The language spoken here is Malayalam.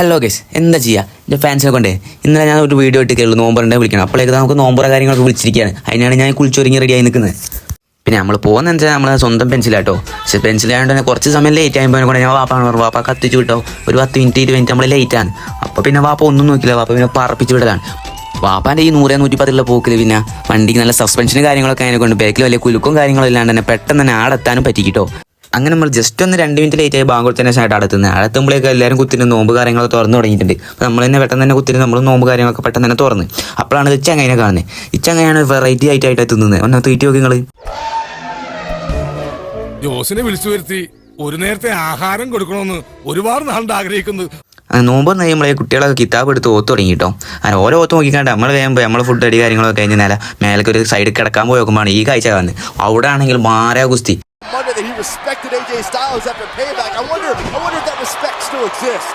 ഹലോ ഗൈസ്, എന്താ ചെയ്യുക? എൻ്റെ ഫാൻസിനെ കൊണ്ടേ ഇന്നലെ ഞാൻ ഒരു വീഡിയോ ഇട്ട് കേൾക്കും നോമ്പറിൻ്റെ വിളിക്കണം. അപ്പോഴേക്ക് നമുക്ക് നോമ്പറ കാര്യങ്ങളൊക്കെ വിളിച്ചിരിക്കുകയാണ്. അതിനാണ് ഞാൻ കുളിച്ചൊരുങ്ങി റെഡിയായി നിൽക്കുന്നത്. പിന്നെ നമ്മൾ പോകുന്നത് വെച്ചാൽ നമ്മൾ സ്വന്തം പെൻസിലാട്ടോ. പക്ഷേ പെൻസിലായതുകൊണ്ട് തന്നെ കുറച്ച് സമയം ലേറ്റ് ആയപ്പോൾ കൊണ്ട് ഞാൻ വാപ്പാണ് പറഞ്ഞു, വാപ്പ കത്തിച്ച് വിട്ടോ, ഒരു 10 മിനിറ്റ് 20 മിനിറ്റ് നമ്മൾ ലേറ്റാണ്. അപ്പോൾ പിന്നെ വാപ്പ ഒന്നും നോക്കില്ല, വാപ്പ പിന്നെ പറപ്പിച്ച് വിടലാണ്. വാപ്പാൻ്റെ ഈ 100-110 പോക്കിൽ പിന്നെ വണ്ടിക്ക് നല്ല സസ്പെൻഷനും കാര്യങ്ങളൊക്കെ അതിനെ കൊണ്ട് ബാക്കിൽ വലിയ കുലുക്കും കാര്യങ്ങളും ഇല്ലാണ്ട് തന്നെ പെട്ടെന്ന് തന്നെ ആടെത്താനും പറ്റിക്കിട്ടോ. അങ്ങനെ നമ്മൾ ജസ്റ്റ് ഒന്ന് 2 മിനിറ്റ് ലേറ്റ് ആയി ബാങ്ക് കൊടുത്തതിന് ശേഷം അടുത്തുന്നത്. അടുത്തുമ്പോഴേക്ക് എല്ലാവരും കുത്തിന് നോമ്പ് കാര്യങ്ങളൊക്കെ തുറന്നു തുടങ്ങിയിട്ടുണ്ട്. അപ്പോൾ നമ്മൾ തന്നെ പെട്ടെന്ന് തന്നെ കുത്തിന് നമ്മൾ നോമ്പ് കാര്യങ്ങളൊക്കെ പെട്ടെന്ന് തന്നെ തുറന്ന്. അപ്പോഴാണ് ഇച്ചങ്ങനെ കാണുന്നത്. ഇച്ചങ്ങനെയാണ് വെറൈറ്റി ആയിട്ടായിട്ട് തിന്നുന്നത്. ഒന്ന് തീറ്റി നോക്കി നിങ്ങൾ. ജോസിനെ വിളിച്ചു വരുത്തി ഒരു നേരത്തെ ആഹാരം കൊടുക്കണമെന്ന് ഒരുപാട് നാളുണ്ട് ആഗ്രഹിക്കുന്നത്. നോമ്പ് കഴിയുമ്പോഴേ കുട്ടികളൊക്കെ കിതാബ് എടുത്ത് ഓത്ത് തുടങ്ങി കേട്ടോ. അങ്ങനെ ഓരോ ഓത്ത് നോക്കിക്കാണ്ട് നമ്മൾ വേകുമ്പോൾ നമ്മൾ ഫുഡ് അടി കാര്യങ്ങളൊക്കെ കഴിഞ്ഞ നേരം മേലേക്ക് ഒരു സൈഡിൽ കിടക്കാൻ പോയി നോക്കുമ്പോഴാണ് ഈ കാഴ്ച കാണുന്നത്. അവിടെ ആണെങ്കിൽ മാരാ ഗുസ്തി. That he respected AJ Styles after payback. I wonder if that respect still exists.